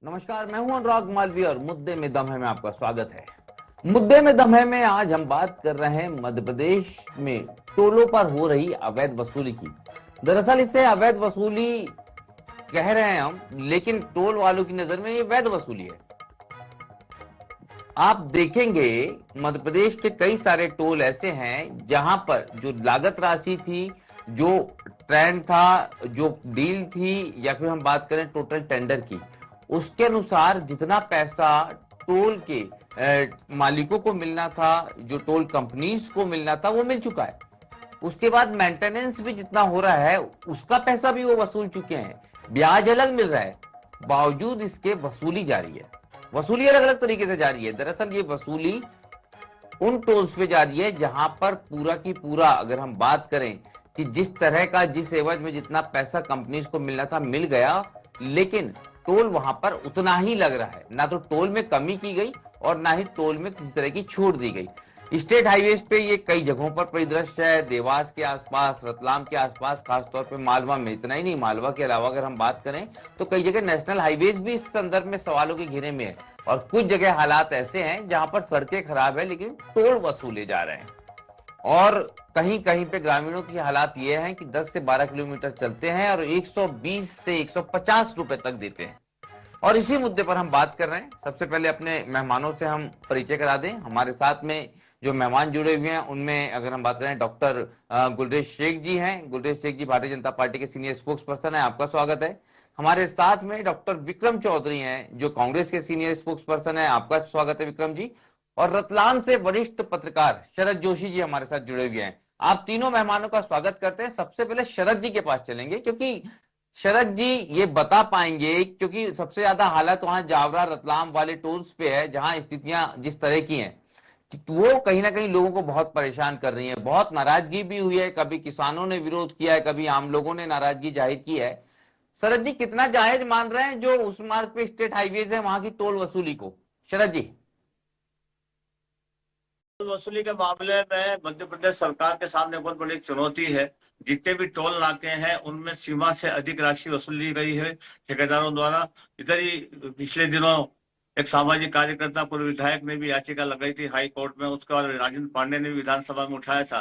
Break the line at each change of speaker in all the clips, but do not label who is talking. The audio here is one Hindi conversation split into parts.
नमस्कार, मैं हूं अनुराग मालवीय और मुद्दे में दम है में आपका स्वागत है। मुद्दे में दम है में आज हम बात कर रहे हैं मध्य प्रदेश में टोलों पर हो रही अवैध वसूली की। दरअसल इसे अवैध वसूली कह रहे हैं हम, लेकिन टोल वालों की नजर में ये वैध वसूली है। आप देखेंगे मध्य प्रदेश के कई सारे टोल ऐसे हैं जहां पर जो लागत राशि थी, जो ट्रेंड था, जो डील थी, या फिर हम बात करें टोटल टेंडर की, उसके अनुसार जितना पैसा टोल के मालिकों को मिलना था, जो टोल कंपनीज को मिलना था, वो मिल चुका है। उसके बाद मेंटेनेंस भी जितना हो रहा है उसका पैसा भी वो वसूल चुके हैं। ब्याज अलग मिल रहा है, बावजूद इसके वसूली जारी है। वसूली अलग अलग तरीके से जारी है। दरअसल ये वसूली उन टोल्स पे जारी है जहां पर पूरा की पूरा, अगर हम बात करें कि जिस तरह का, जिस एवज में जितना पैसा कंपनीज को मिलना था मिल गया, लेकिन टोल वहां पर उतना ही लग रहा है। ना तो टोल में कमी की गई और ना ही टोल में किसी तरह की छूट दी गई। स्टेट हाईवेज पे ये कई जगहों पर परिदृश्य है, देवास के आसपास, रतलाम के आसपास, खासतौर पे मालवा में। इतना ही नहीं, मालवा के अलावा अगर हम बात करें तो कई जगह नेशनल हाईवेज भी इस संदर्भ में सवालों के घेरे में है। और कुछ जगह हालात ऐसे हैं जहां पर सड़कें खराब है लेकिन टोल वसूले जा रहे हैं। और कहीं कहीं पे ग्रामीणों की हालात ये है कि 10 से 12 किलोमीटर चलते हैं और 120 से 150 रुपए तक देते हैं। और इसी मुद्दे पर हम बात कर रहे हैं। सबसे पहले अपने मेहमानों से हम परिचय करा दें। हमारे साथ में जो मेहमान जुड़े हुए हैं उनमें अगर हम बात करें, डॉक्टर गुलरेज शेख जी हैं। गुलरेज शेख जी भारतीय जनता पार्टी के सीनियर स्पोक्स पर्सन है, आपका स्वागत है। हमारे साथ में डॉक्टर विक्रम चौधरी हैं जो कांग्रेस के सीनियर स्पोक्स पर्सन है, आपका स्वागत है विक्रम जी। और रतलाम से वरिष्ठ पत्रकार शरद जोशी जी हमारे साथ जुड़े हुए हैं। आप तीनों मेहमानों का स्वागत करते हैं। सबसे पहले शरद जी के पास चलेंगे, क्योंकि शरद जी ये बता पाएंगे, क्योंकि सबसे ज्यादा हालत वहां जावरा रतलाम वाले टोल्स पे है जहां स्थितियां जिस तरह की हैं, वो कहीं ना कहीं लोगों को बहुत परेशान कर रही है। बहुत नाराजगी भी हुई है, कभी किसानों ने विरोध किया है, कभी आम लोगों ने नाराजगी जाहिर की है। शरद जी, कितना जायज मान रहे हैं जो उस मार्ग पे स्टेट हाईवेज है वहां की टोल वसूली को? शरद जी।
वसूली के मामले में मध्य प्रदेश सरकार के सामने बहुत बड़ी चुनौती है। जितने भी टोल नाके हैं उनमें सीमा से अधिक राशि वसूली गई है ठेकेदारों द्वारा। इधर ही पिछले दिनों एक सामाजिक कार्यकर्ता पूर्व विधायक ने भी याचिका लगाई थी हाई कोर्ट में। उसके बाद राजेंद्र पांडे ने भी विधानसभा में उठाया था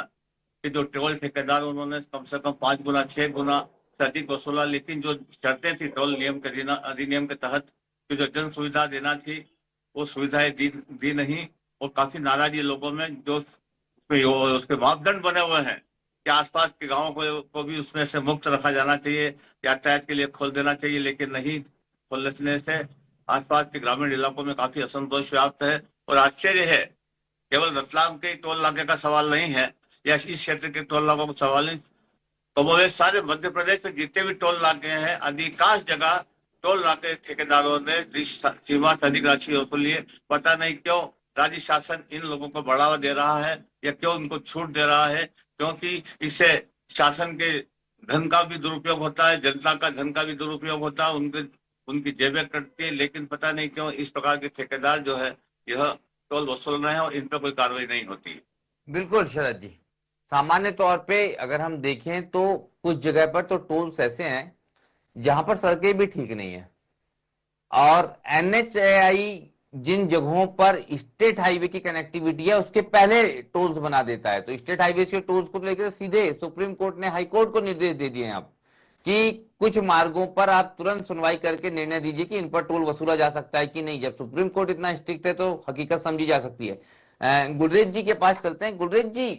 कि जो टोल ठेकेदार उन्होंने कम से कम 5 गुना 6 गुना से अधिक वसूला, लेकिन जो शर्तें थी टोल नियम के अधिनियम के तहत कि जो जन सुविधा देना थी वो सुविधाएं दी नहीं। और काफी नाराजगी लोगों में, जो उसके मापदंड बने हुए हैं कि आसपास के गांवों को भी उसमें से मुक्त रखा जाना चाहिए, यातायात के लिए खोल देना चाहिए, लेकिन नहीं खोलने से आसपास के ग्रामीण इलाकों में काफी असंतोष व्याप्त है। और आश्चर्य है, केवल रतलाम के टोल नाके का सवाल नहीं है या इस क्षेत्र के टोल नाकों का सवाल नहीं, तो सारे मध्य प्रदेश में जितने भी टोल नाके हैं अधिकांश जगह टोल नाके ठेकेदारों ने सीमा से अधिक राशि वसूली है। पता नहीं क्यों राज्य शासन इन लोगों को बढ़ावा दे रहा है या क्यों उनको छूट दे रहा है, क्योंकि इससे शासन के धन का भी दुरुपयोग होता है, जनता का धन का भी दुरुपयोग होता है, उनकी जेबें कटती है। लेकिन पता नहीं क्यों इस प्रकार के ठेकेदार जो है यह टोल वसूल रहे हैं और इन पर कोई कार्रवाई नहीं होती है।
बिल्कुल शरद जी। सामान्य तौर पे अगर हम देखें तो कुछ जगह पर तो टोल्स ऐसे हैं जहां पर सड़कें भी ठीक नहीं है, और एनएचएआई जिन जगहों पर स्टेट हाईवे की कनेक्टिविटी है उसके पहले टोल्स बना देता है। तो स्टेट हाईवे के टोल्स को लेकर सीधे सुप्रीम कोर्ट ने हाई कोर्ट को निर्देश दे दिए हैं आप कि कुछ मार्गों पर आप तुरंत सुनवाई करके निर्णय दीजिए कि इन पर टोल वसूला जा सकता है कि नहीं। जब सुप्रीम कोर्ट इतना स्ट्रिक्ट है तो हकीकत समझी जा सकती है। गुलरेज जी के पास चलते हैं। गुलरेज जी,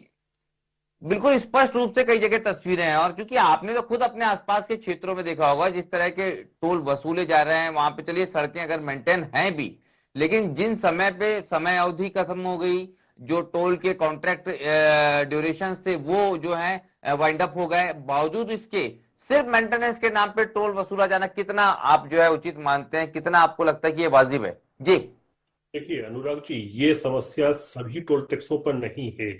बिल्कुल स्पष्ट रूप से कई जगह तस्वीरें हैं, और क्योंकि आपने तो खुद अपने आसपास के क्षेत्रों में देखा होगा जिस तरह के टोल वसूले जा रहे हैं वहां पे, चलिए सड़कें अगर मेंटेन हैं भी, लेकिन जिन समय पे समय अवधि खत्म हो गई, जो टोल के कॉन्ट्रैक्ट ड्यूरेशन थे वो जो है वाइंड अप हो गए, बावजूद इसके सिर्फ मेंटेनेंस के नाम पे टोल वसूला जाना कितना आप जो है उचित मानते हैं? कितना आपको लगता है कि ये वाजिब है? जी।
देखिए अनुराग जी, ये समस्या सभी टोल टैक्सों पर नहीं है।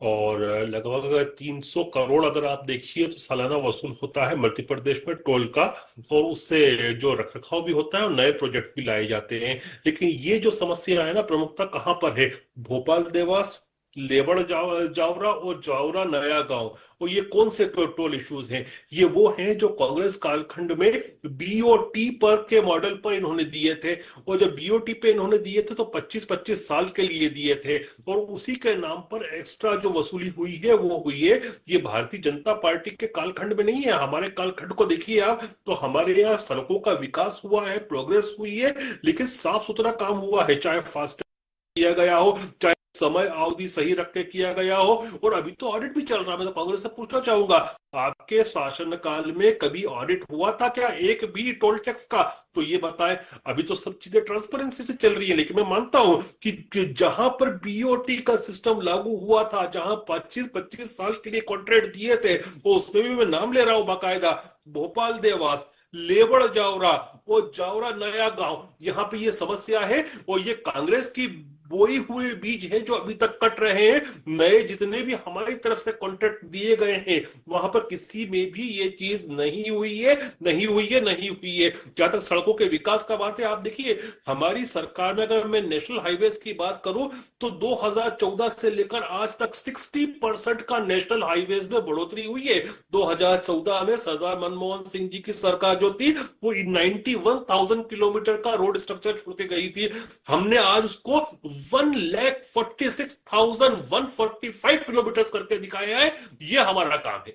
और लगभग 300 करोड़ अगर आप देखिए तो सालाना वसूल होता है मध्य प्रदेश में टोल का। और उससे जो रखरखाव भी होता है और नए प्रोजेक्ट भी लाए जाते हैं। लेकिन ये जो समस्या है ना, प्रमुखता कहाँ पर है? भोपाल देवास लेबड़ जावरा और जावरा नया गांव। और ये कौन से टोल इश्यूज हैं? ये वो हैं जो कांग्रेस कालखंड में बीओटी पर के मॉडल पर इन्होंने दिए थे। और जब बीओटी पे इन्होंने दिए थे तो 25-25 साल के लिए दिए थे, और उसी के नाम पर एक्स्ट्रा जो वसूली हुई है वो हुई है। ये भारतीय जनता पार्टी के कालखंड में नहीं है। हमारे कालखंड को देखिए आप, तो हमारे यहाँ सड़कों का विकास हुआ है, प्रोग्रेस हुई है, लेकिन साफ सुथरा काम हुआ है, चाहे फास्ट किया गया हो, चाहे समय अवधि सही रख के किया गया हो। और अभी तो ऑडिट भी चल रहा है। मैं तो कांग्रेस से पूछना चाहूंगा, आपके शासनकाल में कभी ऑडिट हुआ था क्या एक भी टोल टैक्स का? तो ये बताएं। अभी तो सब चीजें ट्रांसपेरेंसी से चल रही है, लेकिन मैं मानता हूं कि जहां पर बीओटी का सिस्टम लागू हुआ था, जहां 25-25 साल के लिए कॉन्ट्रैक्ट दिए थे, वो उसमें भी मैं नाम ले रहा हूं बाकायदा, भोपाल देवास, लेबड़ जावरा और जावरा नया गांव, यहां पे ये समस्या है। और ये कांग्रेस की बोई हुए बीज है जो अभी तक कट रहे हैं। नए जितने भी हमारी तरफ से कॉन्ट्रैक्ट दिए गए हैं, वहां पर किसी में भी ये चीज नहीं हुई है, नहीं हुई है, नहीं हुई है। जहां तक सड़कों के विकास का बात है, आप देखिए हमारी सरकार में अगर मैं नेशनल हाईवेज की बात करूं तो 2014 से लेकर आज तक 60% का नेशनल हाईवेज में बढ़ोतरी हुई है। 2014 में सरदार मनमोहन सिंह जी की सरकार जो थी वो 91,000 किलोमीटर का रोड स्ट्रक्चर छोड़ के गई थी। हमने आज उसको 1,46,145 किलोमीटर करके दिखाया है। ये हमारा काम है।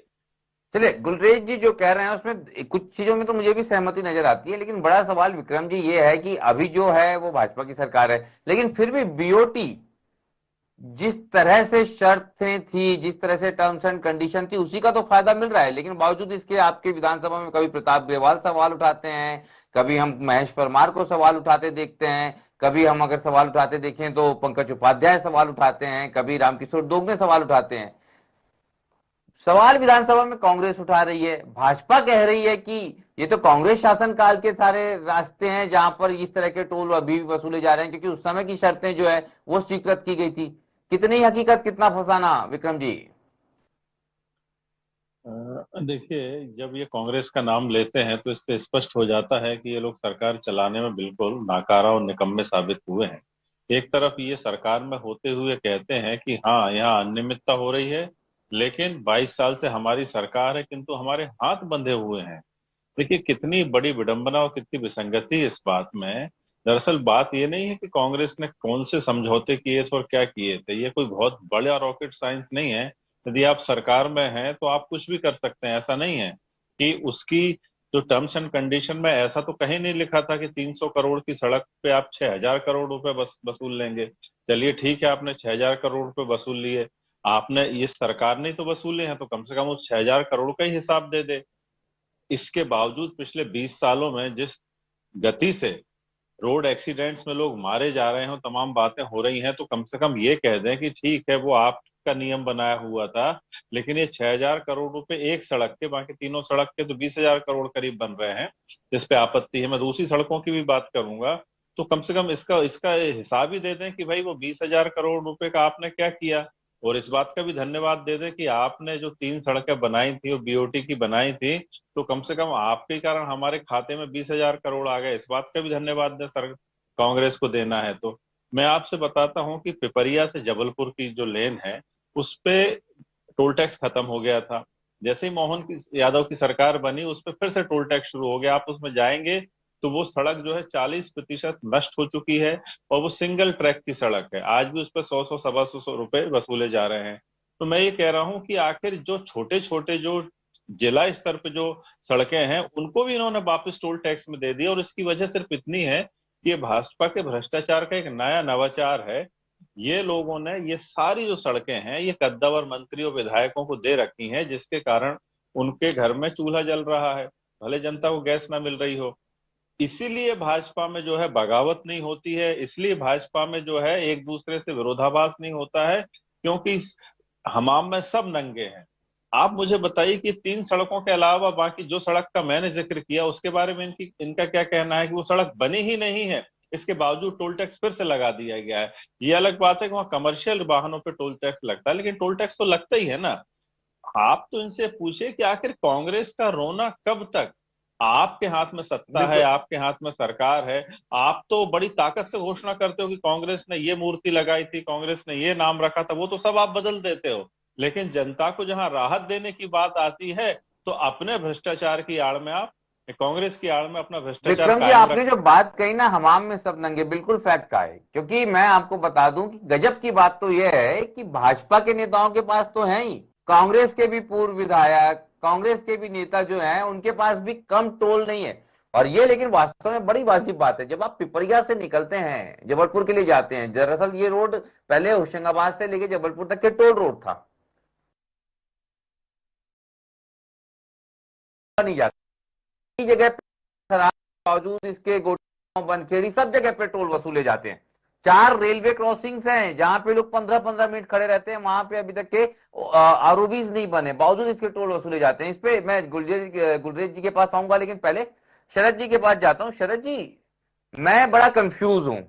चलिए, गुलरेज जी जो कह रहे हैं उसमें कुछ चीजों में तो मुझे भी सहमति नजर आती है, लेकिन बड़ा सवाल विक्रम जी ये है कि अभी जो है वो भाजपा की सरकार है, लेकिन फिर भी बीओटी जिस तरह से शर्तें थी, जिस तरह से टर्म्स एंड कंडीशन थी, उसी का तो फायदा मिल रहा है। लेकिन बावजूद इसके आपके विधानसभा में कभी प्रताप ग्रेवाल सवाल उठाते हैं, कभी हम महेश परमार को सवाल उठाते देखते हैं, कभी हम अगर सवाल उठाते देखें तो पंकज उपाध्याय सवाल उठाते हैं, कभी रामकिशोर दोगने सवाल उठाते हैं। सवाल विधानसभा में कांग्रेस उठा रही है, भाजपा कह रही है कि ये तो कांग्रेस शासन काल के सारे रास्ते हैं जहां पर इस तरह के टोल अभी भी वसूले जा रहे हैं, क्योंकि उस समय की शर्तें जो है वो स्वीकृत की गई थी। कितनी हकीकत, कितना फसाना, विक्रम जी?
देखिए, जब ये कांग्रेस का नाम लेते हैं तो इससे स्पष्ट हो जाता है कि ये लोग सरकार चलाने में बिल्कुल नाकारा और निकम्मे साबित हुए हैं। एक तरफ ये सरकार में होते हुए कहते हैं कि हाँ, यहाँ अनियमितता हो रही है, लेकिन 22 साल से हमारी सरकार है किंतु हमारे हाथ बंधे हुए हैं। देखिए, कितनी बड़ी विडंबना और कितनी विसंगति है इस बात में। दरअसल बात ये नहीं है कि कांग्रेस ने कौन से समझौते किए थे और क्या किए थे। ये कोई बहुत बड़ा रॉकेट साइंस नहीं है। यदि आप सरकार में हैं तो आप कुछ भी कर सकते हैं। ऐसा नहीं है कि उसकी जो टर्म्स एंड कंडीशन में ऐसा तो कहीं नहीं लिखा था कि 300 करोड़ की सड़क पे आप 6,000 करोड़ रुपए बस वसूल लेंगे। चलिए ठीक है, आपने 6,000 करोड़ रुपए वसूल लिए, आपने, ये सरकार ने तो वसूले हैं, तो कम से कम उस 6,000 करोड़ का ही हिसाब दे दे। इसके बावजूद पिछले 20 सालों में जिस गति से रोड एक्सीडेंट्स में लोग मारे जा रहे हैं, तमाम बातें हो रही हैं, तो कम से कम ये कह दें कि ठीक है, वो आपका नियम बनाया हुआ था, लेकिन ये 6,000 करोड़ रुपए एक सड़क के, बाकी तीनों सड़क के तो 20,000 करोड़ करीब बन रहे हैं, जिस पे आपत्ति है। मैं दूसरी सड़कों की भी बात करूंगा, तो कम से कम इसका इसका हिसाब ही दे दें कि भाई वो 20,000 करोड़ रुपए का आपने क्या किया। और इस बात का भी धन्यवाद दे दें कि आपने जो 3 सड़कें बनाई थी, वो बीओटी की बनाई थी, तो कम से कम आपके कारण हमारे खाते में 20,000 करोड़ आ गए। इस बात का भी धन्यवाद दें सर, कांग्रेस को देना है तो। मैं आपसे बताता हूं कि पिपरिया से जबलपुर की जो लेन है, उस पे टोल टैक्स खत्म हो गया था। जैसे ही मोहन की यादव की सरकार बनी, उस पर फिर से टोल टैक्स शुरू हो गया। आप उसमें जाएंगे तो वो सड़क जो है 40% नष्ट हो चुकी है, और वो सिंगल ट्रैक की सड़क है। आज भी उस पर 100-100, 125 रुपए वसूले जा रहे हैं। तो मैं ये कह रहा हूं कि आखिर जो छोटे छोटे जो जिला स्तर पे जो सड़कें हैं, उनको भी इन्होंने वापस टोल टैक्स में दे दिया। और इसकी वजह सिर्फ इतनी है कि ये भाजपा के भ्रष्टाचार का एक नया नवाचार है। ये लोगों ने ये सारी जो सड़कें हैं, ये कद्दावर मंत्रियों विधायकों को दे रखी हैं, जिसके कारण उनके घर में चूल्हा जल रहा है, भले जनता को गैस ना मिल रही हो। इसीलिए भाजपा में जो है बगावत नहीं होती है, इसलिए भाजपा में जो है एक दूसरे से विरोधाभास नहीं होता है, क्योंकि हमाम में सब नंगे हैं। आप मुझे बताइए कि 3 सड़कों के अलावा बाकी जो सड़क का मैंने जिक्र किया, उसके बारे में इनका क्या कहना है कि वो सड़क बनी ही नहीं है, इसके बावजूद टोल टैक्स फिर से लगा दिया गया है। ये अलग बात है कि वहाँ कमर्शियल वाहनों पे टोल टैक्स लगता है, लेकिन टोल टैक्स तो लगता ही है ना। आप तो इनसे पूछे कि आखिर कांग्रेस का रोना कब तक? आपके हाथ में सत्ता है,
बिल्कुल।
आपके हाथ में सरकार है। आप तो बड़ी ताकत से घोषणा करते हो कि कांग्रेस ने ये मूर्ति लगाई थी, कांग्रेस ने ये नाम रखा था, वो तो सब आप बदल देते हो। लेकिन जनता को जहां राहत देने की बात आती है तो अपने भ्रष्टाचार की आड़ में आप, कांग्रेस की आड़ में अपना भ्रष्टाचार
विक्रम जी,
कायम
आपने
रख।
जो बात कही ना, हमाम में सब नंगे, बिल्कुल फैक्ट का है। क्योंकि मैं आपको बता दूं कि गजब की बात तो यह है कि भाजपा के नेताओं के पास तो है ही, कांग्रेस के भी पूर्व विधायक, कांग्रेस के भी नेता जो हैं, उनके पास भी कम टोल नहीं है। और ये लेकिन वास्तव में बड़ी वाजिब बात है। जब आप पिपरिया से निकलते हैं, जबलपुर के लिए जाते हैं, दरअसल ये रोड पहले होशंगाबाद से लेके जबलपुर तक के टोल रोड था, नहीं जाती जगह पे, बावजूद इसके गोटाओं, बनखेड़ी, सब जगह पे टोल वसूले जाते हैं। 4 रेलवे क्रॉसिंग्स हैं जहां पे लोग 15-15 मिनट खड़े रहते हैं, वहां पे अभी तक के आरओबीज नहीं बने, बावजूद इसके टोल वसूले जाते हैं। इस पे मैं गुलरेज जी के पास आऊंगा, लेकिन पहले शरद जी के पास जाता हूं। शरद जी, मैं बड़ा कंफ्यूज हूं।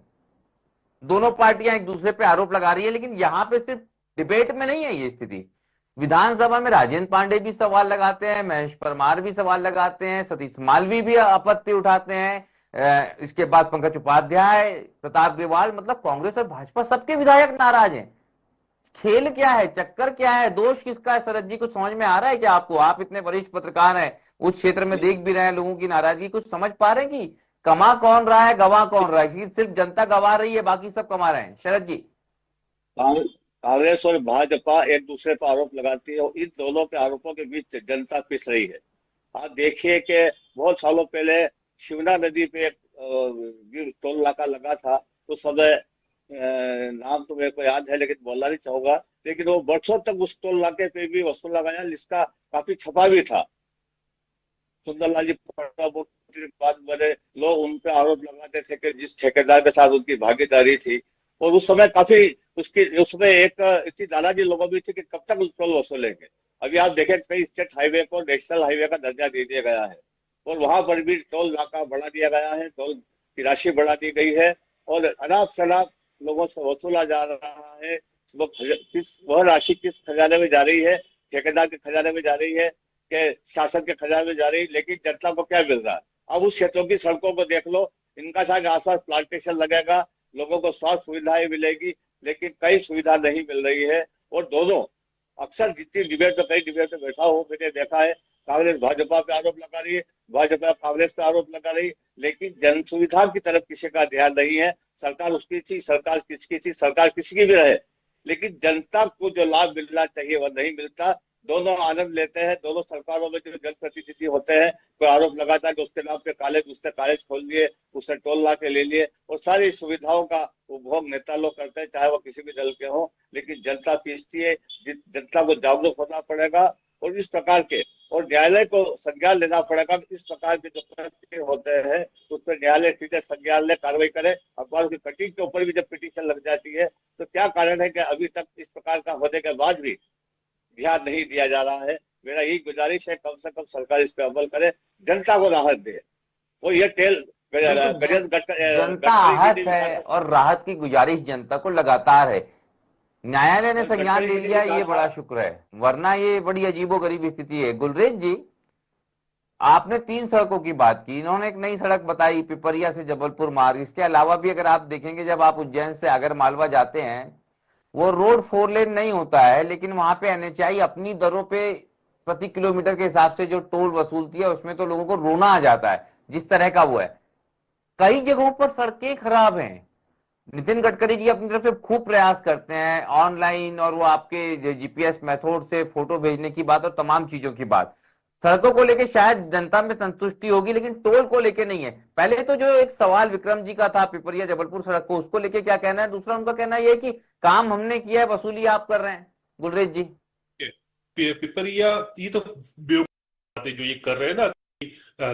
दोनों पार्टियां एक दूसरे पे आरोप लगा रही है, लेकिन यहां पे सिर्फ डिबेट में नहीं है ये स्थिति। विधानसभा में राजेंद्र पांडे भी सवाल लगाते हैं, महेश परमार भी सवाल लगाते हैं, सतीश मालवी भी आपत्ति उठाते हैं, इसके बाद पंकज उपाध्याय, प्रताप गेवाल, मतलब कांग्रेस और भाजपा सबके विधायक नाराज हैं। खेल क्या है, चक्कर क्या है, दोष किसका है? शरद जी, कुछ समझ में आ रहा है क्या आपको? आप इतने वरिष्ठ पत्रकार हैं, उस क्षेत्र में देख भी रहे हैं लोगों की नाराजगी, कुछ समझ पा रहे हैं कि कमा कौन रहा है, गवा कौन रहा है? सिर्फ जनता गवा रही है, बाकी सब कमा रहे हैं? शरद जी।
कांग्रेस और भाजपा एक दूसरे पर आरोप लगाती है और इन दोनों के आरोपों के बीच जनता पिस रही है। आप देखिए कि बहुत सालों पहले शिवना नदी पे एक टोल नाका लगा था। उस समय नाम तो मेरे को याद है लेकिन बोलना नहीं चाहूंगा, लेकिन वो वर्षों तक उस टोल नाके पे भी वसूल लगाया, जिसका काफी छपा भी था। सुंदरलाल जी पट्टामुख्य के बाद बने लोग उन पे आरोप लगाते थे कि जिस ठेकेदार के साथ उनकी भागीदारी थी, और उस समय काफी उसकी उसमें एक इतनी नाराजगी लोगों में थी कि कब तक टोल वसूलेंगे। अभी आप देखें, कई स्टेट हाईवे को नेशनल हाईवे का दर्जा दे दिया गया है और वहां पर भी टोल नाका बढ़ा दिया गया है, टोल की राशि बढ़ा दी गई है और अनाप शनाप लोगों से वसूला जा रहा है। वह राशि किस खजाने में जा रही है? ठेकेदार के खजाने में जा रही है कि शासन के खजाने में जा रही है? लेकिन जनता को क्या मिल रहा है? अब उस क्षेत्रों की सड़कों को देख लो, इनका शायद आसपास प्लांटेशन लगेगा, लोगों को स्वास्थ्य सुविधाएं मिलेगी, लेकिन कई सुविधा नहीं मिल रही है। और दोनों अक्सर जितनी डिबेट में, कई डिबेट में बैठा हूं, मैंने देखा है कांग्रेस भाजपा पे आरोप लगा रही है, भाजपा कांग्रेस पे आरोप लगा रही है, लेकिन जन सुविधा की तरफ किसी का ध्यान नहीं है। सरकार उसकी थी, सरकार किसकी थी, सरकार किसी की भी रहे, लेकिन जनता को जो लाभ मिलना चाहिए वह नहीं मिलता। दोनों आनंद लेते हैं, दोनों सरकारों में जो जनप्रतिनिधि होते हैं, कोई आरोप लगाता है कि उसके नाम पे कॉलेज, उसने कॉलेज खोल दिए, उसने टोल ला के ले लिए, और सारी सुविधाओं का उपभोग नेता लोग करते हैं, चाहे वो किसी भी दल के हो। लेकिन जनता पीसती है, जनता को जागरूक होना पड़ेगा और इस प्रकार के, और न्यायालय को संज्ञान लेना पड़ेगा। इस प्रकार के जो कृत्य होते हैं उस पर न्यायालय सीधे संज्ञान ले, कार्रवाई करे। अखबार की कटिंग के ऊपर भी जब पिटीशन लग जाती है तो क्या कारण है कि अभी तक इस प्रकार का होने के बाद भी ध्यान नहीं दिया जा रहा है? मेरा यही गुजारिश है, कम से कम सरकार इस पर अमल करे, जनता को राहत दे। वो ये तेल
बिल्कुल, जनता
गडकरी
आहत
जी
है और राहत की गुजारिश जनता को लगातार है। न्यायालय ने संज्ञान
गडकरी
ले
जी ने
लिया,
भी कहा
ये
था।
बड़ा शुक्र है, वरना ये बड़ी अजीबोगरीब स्थिति है। गुलरेज जी, आपने 3 सड़कों की बात की, इन्होंने एक नई सड़क बताई, पिपरिया से जबलपुर मार्ग। इसके अलावा भी अगर आप देखेंगे, जब आप उज्जैन से आगर मालवा जाते हैं, वो रोड 4 लेन नहीं होता है, लेकिन वहां पे एनएचआई अपनी दरों पे प्रति किलोमीटर के हिसाब से जो टोल वसूलती है, उसमें तो लोगों को रोना आ जाता है जिस तरह का वो है। कई जगहों पर सड़कें खराब हैं। नितिन गडकरी जी अपनी तरफ से खूब प्रयास करते हैं, ऑनलाइन और वो आपके जीपीएस मेथड से फोटो भेजने की बात और तमाम चीजों की बात। सड़कों को लेके शायद जनता में संतुष्टि होगी, लेकिन टोल को लेके नहीं है। पहले तो जो एक सवाल विक्रम जी का था पिपरिया जबलपुर सड़क को, उसको लेके क्या कहना है? दूसरा उनका कहना यह है कि काम हमने किया है, वसूली आप कर रहे हैं। गुलरेज जी।
पिपरिया, ये तो बातें जो ये कर रहे हैं ना,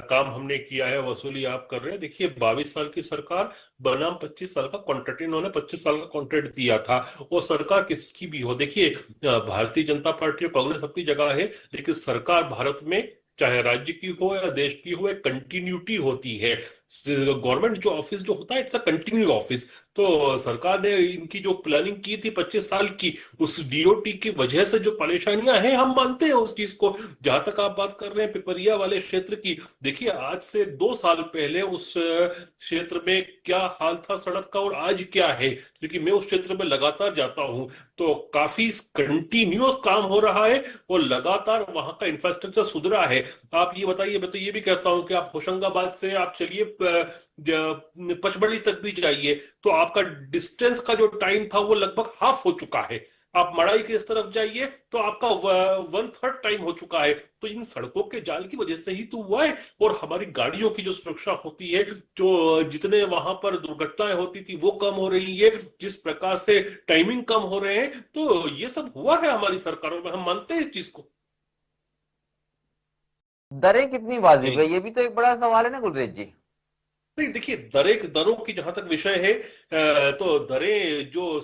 काम हमने किया है, वसूली आप कर रहे हैं। देखिए, 22 साल की सरकार बनाम 25 साल का कॉन्ट्रैक्ट, इन्होंने 25 साल का कॉन्ट्रैक्ट दिया था। वो सरकार किसकी भी हो, देखिए, भारतीय जनता पार्टी और कांग्रेस अपनी जगह है, लेकिन सरकार भारत में चाहे राज्य की हो या देश की हो, एक कंटिन्यूटी होती है। गवर्नमेंट जो ऑफिस जो होता है इट्स अ कंटिन्यू ऑफिस। तो सरकार ने इनकी जो प्लानिंग की थी 25 साल की, उस डीओटी की वजह से जो परेशानियां हैं हम मानते हैं उस चीज को। जहां तक आप बात कर रहे हैं पिपरिया वाले क्षेत्र की, देखिए आज से 2 साल पहले उस क्षेत्र में क्या हाल था सड़क का और आज क्या है, क्योंकि मैं उस क्षेत्र में लगातार जाता हूं। तो काफी कंटिन्यूअस काम हो रहा है और लगातार वहां का इंफ्रास्ट्रक्चर सुधरा है। आप ये बताइए, मैं तो ये भी कहता हूं कि आप होशंगाबाद से आप चलिए पचमढ़ी तक भी जाइए, तो आपका डिस्टेंस का जो टाइम था वो लगभग हाफ हो चुका है। आप मड़ाई की इस तरफ जाइए तो आपका 1/3 टाइम हो चुका है। तो इन सड़कों के जाल की वजह से ही तो हुआ है। और हमारी गाड़ियों की जो सुरक्षा होती है, जो जितने वहां पर दुर्घटनाएं होती थी वो कम हो रही है, जिस प्रकार से टाइमिंग कम हो रहे हैं, तो ये सब हुआ है हमारी सरकारों में, हम मानते हैं इस चीज को।
दरें कितनी वाजिब है, ये भी तो एक बड़ा सवाल है ना गुलरेज जी।
नहीं देखिए, दरों की जहां तक विषय है, तो दरें जो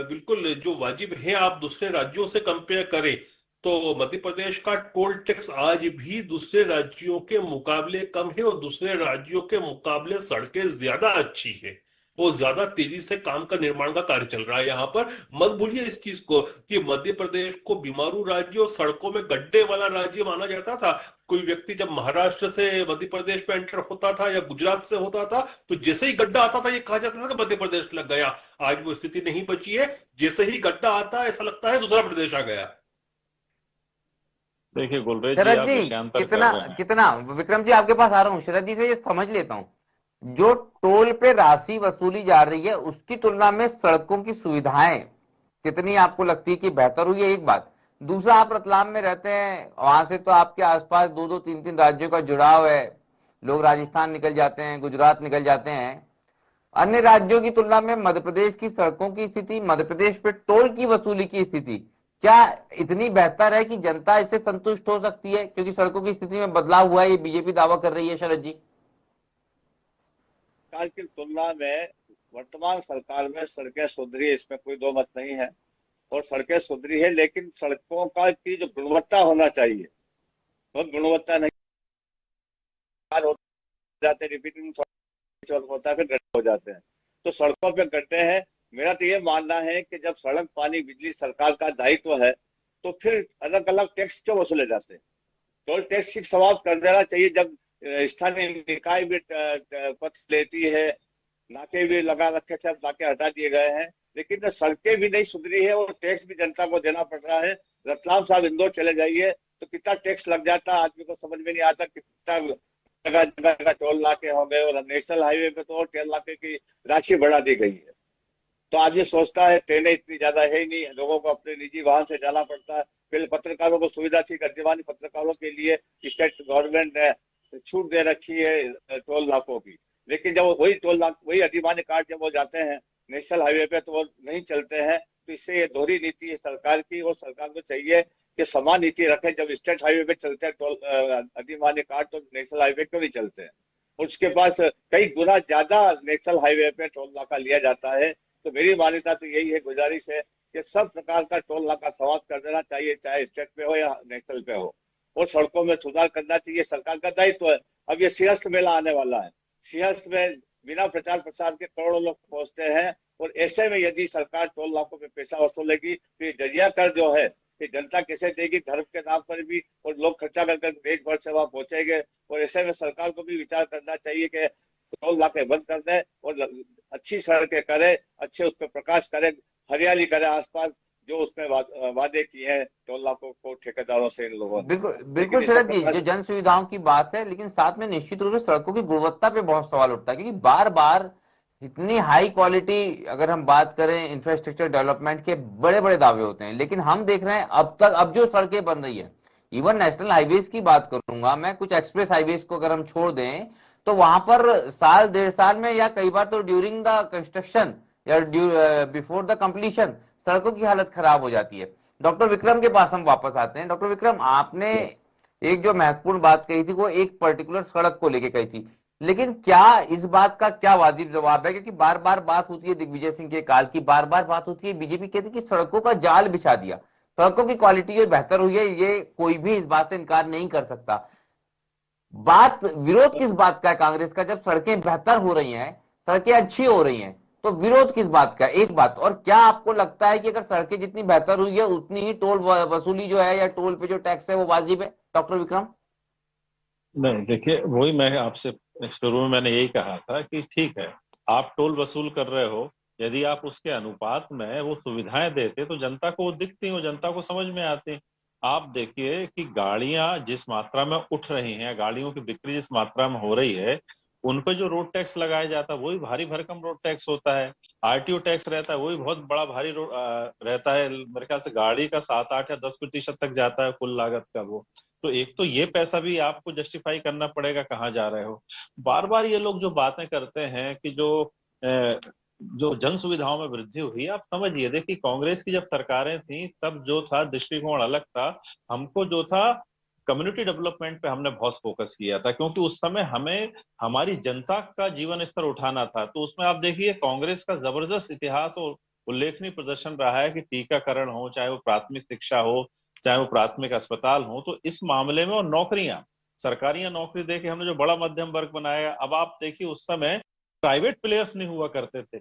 बिल्कुल जो वाजिब है, आप दूसरे राज्यों से कंपेयर करें तो मध्य प्रदेश का टोल टैक्स आज भी दूसरे राज्यों के मुकाबले कम है और दूसरे राज्यों के मुकाबले सड़कें ज्यादा अच्छी है। वो ज्यादा तेजी से काम का निर्माण का कार्य चल रहा है यहाँ पर। मत भूलिए इस चीज को कि मध्य प्रदेश को बीमारू राज्य और सड़कों में गड्ढे वाला राज्य माना जाता था। कोई व्यक्ति जब महाराष्ट्र से मध्य प्रदेश में एंटर होता था या गुजरात से होता था, तो जैसे ही गड्ढा आता था ये कहा जाता था कि मध्य प्रदेश लग गया। आज वो स्थिति नहीं बची है, जैसे ही गड्ढा आता है ऐसा लगता है दूसरा प्रदेश आ गया।
देखिए गुलरेज जी,
शरद
आप
जी,
विषयांतर कर
कितना
रहे हैं।
कितना विक्रम जी आपके पास आ रहा हूँ, शरद जी से ये समझ लेता हूँ। जो टोल पे राशि वसूली जा रही है उसकी तुलना में सड़कों की सुविधाएं कितनी आपको लगती है कि बेहतर हुई है, एक बात। दूसरा, आप रतलाम में रहते हैं, वहां से तो आपके आसपास 2-2 3-3 राज्यों का जुड़ाव है। लोग राजस्थान निकल जाते हैं, गुजरात निकल जाते हैं। अन्य राज्यों की तुलना में मध्य प्रदेश की सड़कों की स्थिति, मध्य प्रदेश पे टोल की वसूली की स्थिति क्या इतनी बेहतर है कि जनता इससे संतुष्ट हो सकती है? क्योंकि सड़कों की स्थिति में बदलाव हुआ है, ये बीजेपी दावा कर रही है। शरद जी,
सरकार की तुलना में वर्तमान सरकार में सड़कें सुधरी है, इसमें कोई दो मत नहीं है। और सड़कें सुधरी है, लेकिन सड़कों का की जो गुणवत्ता होना चाहिए, वो गुणवत्ता नहीं हो जाते, रिपीटिंग होता है, फिर गड्ढे हो जाते हैं। तो सड़कों पे गड्ढे हैं। मेरा तो ये मानना है कि जब सड़क, पानी, बिजली सरकार का दायित्व है, तो फिर अलग अलग टैक्स क्यों वसूले जाते हैं? टोल टैक्स की समाप्त कर देना चाहिए। जब स्थानीय निकाय भी पथ लेती है, नाके भी लगा रखे थे, अब नाके हटा दिए गए हैं, लेकिन सड़कें भी नहीं सुधरी है और टैक्स भी जनता को देना पड़ रहा है। रतलाम साहब इंदौर चले जाइए तो कितना टैक्स लग जाता है, आदमी को समझ में नहीं आता। कितना जगह जगह टोल नाके हो गए और नेशनल हाईवे पे तो और टोल नाके की राशि बढ़ा दी गई है। तो आदमी सोचता है ट्रेनें इतनी ज्यादा है ही नहीं, लोगों को अपने निजी वाहन से जाना पड़ता है। पहले पत्रकारों को सुविधा थी, गद्यमानी पत्रकारों के लिए स्टेट गवर्नमेंट ने छूट दे रखी है टोल नाकों की। लेकिन जब वही टोल नाक, वही अधिमान्य कार्ड जब वो जाते हैं नेशनल हाईवे पे, तो वो नहीं चलते हैं। तो इससे ये दोहरी नीति है सरकार की, और सरकार को चाहिए कि समान नीति रखें। जब स्टेट हाईवे पे चलते हैं टोल अधिमान्य कार्ड, तो नेशनल हाईवे क्यों नहीं चलते हैं? उसके पास कई गुना ज्यादा नेशनल हाईवे पे टोल नाका लिया जाता है। तो मेरी मान्यता तो यही है, गुजारिश है कि सब प्रकार का टोल नाका समाप्त कर देना चाहिए, चाहे स्टेट पे हो या नेशनल पे हो। और सड़कों में सुधार करना चाहिए, सरकार का दायित्व है। अब ये सिंहस्थ मेला आने वाला है, सिंहस्थ में बिना प्रचार प्रसार के करोड़ों लोग पहुंचते हैं। और ऐसे में यदि सरकार टोल नाकों पे पैसा वसूलेगी तो ये जजिया कर जो है कि जनता कैसे देगी, धर्म के नाम पर भी, और लोग खर्चा कर देश भर से वहां पहुंचेंगे। और ऐसे में सरकार को भी विचार करना चाहिए कि टोल नाके बंद कर दें और अच्छी सड़कें करे, अच्छे उस पर प्रकाश करे, हरियाली करे आसपास, जो उसमें वादे किए हैं टोल नाकों को ठेकेदारों से इन लोगों ने।
बिल्कुल बिल्कुल शरद जी, जो जन सुविधाओं की बात है, लेकिन साथ में निश्चित रूप से सड़कों की गुणवत्ता पे बहुत सवाल उठता है। क्योंकि बार बार इतनी हाई क्वालिटी, अगर हम बात करें इंफ्रास्ट्रक्चर डेवलपमेंट के, बड़े बड़े दावे होते हैं, लेकिन हम देख रहे हैं अब तक, अब जो सड़कें बन रही है, इवन नेशनल हाईवेज की बात करूंगा मैं, कुछ एक्सप्रेस हाईवेज को अगर हम छोड़ दें, तो वहां पर साल 1.5 साल में, या कई बार तो ड्यूरिंग द कंस्ट्रक्शन या बिफोर द कंप्लीशन, सड़कों की हालत खराब हो जाती है। डॉक्टर विक्रम के पास हम वापस आते हैं। डॉक्टर विक्रम, आपने एक जो महत्वपूर्ण बात कही थी वो एक पर्टिकुलर सड़क को लेके कही थी, लेकिन क्या इस बात का क्या वाजिब जवाब है? क्योंकि बार बार बात होती है दिग्विजय सिंह के काल की, बार बार बात होती है, बीजेपी कहती है कि सड़कों का जाल बिछा दिया, सड़कों की क्वालिटी बेहतर हुई है, ये कोई भी इस बात से इनकार नहीं कर सकता। बात विरोध किस बात का है कांग्रेस का, जब सड़कें बेहतर हो रही हैं, सड़कें अच्छी हो रही हैं, तो विरोध किस बात का है? एक बात। और क्या आपको लगता है कि अगर सड़कें जितनी बेहतर हुई है उतनी ही टोल वसूली जो है या टोल पे जो टैक्स है वो वाजिब है, डॉक्टर विक्रम?
नहीं, देखिए, वही मैं आपसे शुरू में मैंने यही कहा था कि ठीक है, आप टोल वसूल कर रहे हो, यदि आप उसके अनुपात में वो सुविधाएं देते तो जनता को वो दिखती, वो जनता को समझ में आती। आप देखिए कि गाड़ियां जिस मात्रा में उठ रही हैं, गाड़ियों की बिक्री जिस मात्रा में हो रही है, उन पर जो रोड टैक्स लगाया जाता है वही भारी भरकम रोड टैक्स होता है। आरटीओ टैक्स रहता है वही बहुत बड़ा भारी रहता है। मेरे ख्याल से गाड़ी का 7, 8 या 10% तक जाता है कुल लागत का वो। तो एक तो ये पैसा भी आपको जस्टिफाई करना पड़ेगा कहाँ जा रहे हो। बार बार ये लोग जो बातें करते हैं कि जो जन सुविधाओं में वृद्धि हुई, आप समझिए, देखिए कांग्रेस की जब सरकारें थी तब जो था दृष्टिकोण अलग था। हमको जो था कम्युनिटी डेवलपमेंट पे हमने बहुत फोकस किया था, क्योंकि उस समय हमें हमारी जनता का जीवन स्तर उठाना था। तो उसमें आप देखिए कांग्रेस का जबरदस्त इतिहास और उल्लेखनीय प्रदर्शन रहा है कि टीकाकरण हो, चाहे वो प्राथमिक शिक्षा हो, चाहे वो प्राथमिक अस्पताल हो, तो इस मामले में, और नौकरियां, सरकारियां नौकरी देके हमने जो बड़ा मध्यम वर्ग बनाया। अब आप देखिए उस समय प्राइवेट प्लेयर्स नहीं हुआ करते थे,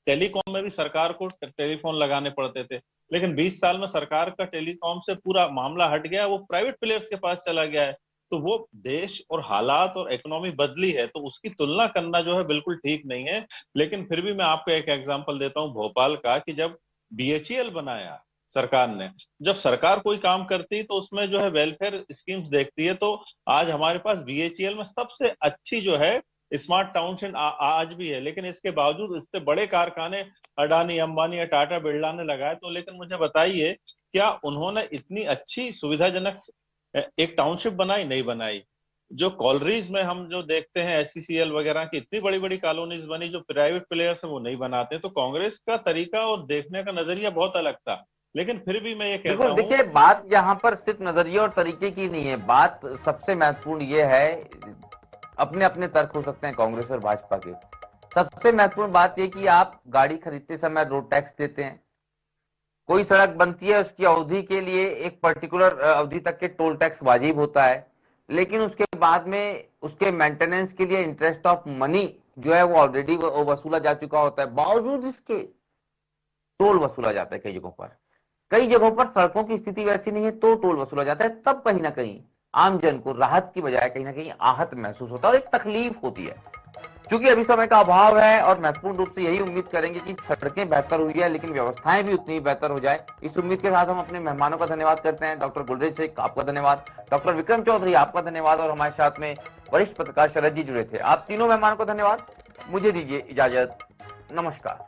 टेलीकॉम में भी सरकार को टेलीफोन लगाने पड़ते थे, लेकिन 20 साल में सरकार का टेलीकॉम से पूरा मामला हट गया, वो प्राइवेट प्लेयर्स के पास चला गया है। तो वो देश और हालात और इकोनॉमी बदली है, तो उसकी तुलना करना जो है बिल्कुल ठीक नहीं है। लेकिन फिर भी मैं आपको एक एग्जांपल देता हूं भोपाल का, कि जब बीएचईएल बनाया सरकार ने, जब सरकार कोई काम करती तो उसमें जो है वेलफेयर स्कीम्स देखती है, तो आज हमारे पास बीएचईएल में सबसे अच्छी जो है स्मार्ट टाउनशिप आज भी है। लेकिन इसके बावजूद इससे बड़े कारखाने अडानी, अंबानी या टाटा बिरला ने लगाए। तो लेकिन मुझे बताइए, क्या उन्होंने इतनी अच्छी सुविधाजनक एक टाउनशिप बनाई? नहीं बनाई। जो कॉलोनीज में हम जो देखते हैं एससीसीएल वगैरह की इतनी बड़ी बड़ी कॉलोनीज बनी, जो प्राइवेट प्लेयर्स है वो नहीं बनाते। तो कांग्रेस का तरीका और देखने का नजरिया बहुत अलग था। लेकिन फिर भी मैं ये कहता
बिल्कुल,
हूं,
देखिए बात यहाँ पर सिर्फ नजरिए और तरीके की नहीं है, बात सबसे महत्वपूर्ण ये है, अपने अपने तर्क हो सकते हैं कांग्रेस और भाजपा के, सबसे महत्वपूर्ण बात यह कि आप गाड़ी खरीदते समय रोड टैक्स देते हैं, कोई सड़क बनती है उसकी अवधि के लिए एक पर्टिकुलर अवधि तक के टोल टैक्स वाजिब होता है, लेकिन उसके बाद में उसके मेंटेनेंस के लिए इंटरेस्ट ऑफ मनी जो है वो ऑलरेडी वसूला जा चुका होता है, बावजूद इसके टोल वसूला जाता है। कई जगहों पर सड़कों की स्थिति वैसी नहीं है तो टोल वसूला जाता है, तब कहीं ना कहीं आम जन को राहत की बजाय कहीं ना कहीं आहत महसूस होता है और एक तकलीफ होती है। क्योंकि अभी समय का अभाव है और महत्वपूर्ण रूप से यही उम्मीद करेंगे कि सड़कें बेहतर हुई है लेकिन व्यवस्थाएं भी उतनी ही बेहतर हो जाए। इस उम्मीद के साथ हम अपने मेहमानों का धन्यवाद करते हैं। डॉक्टर गुलरेज शेख आपका धन्यवाद, डॉक्टर विक्रम चौधरी आपका धन्यवाद, और हमारे साथ में वरिष्ठ पत्रकार शरद जी जुड़े थे। आप तीनों मेहमानों को धन्यवाद। मुझे दीजिए इजाजत, नमस्कार।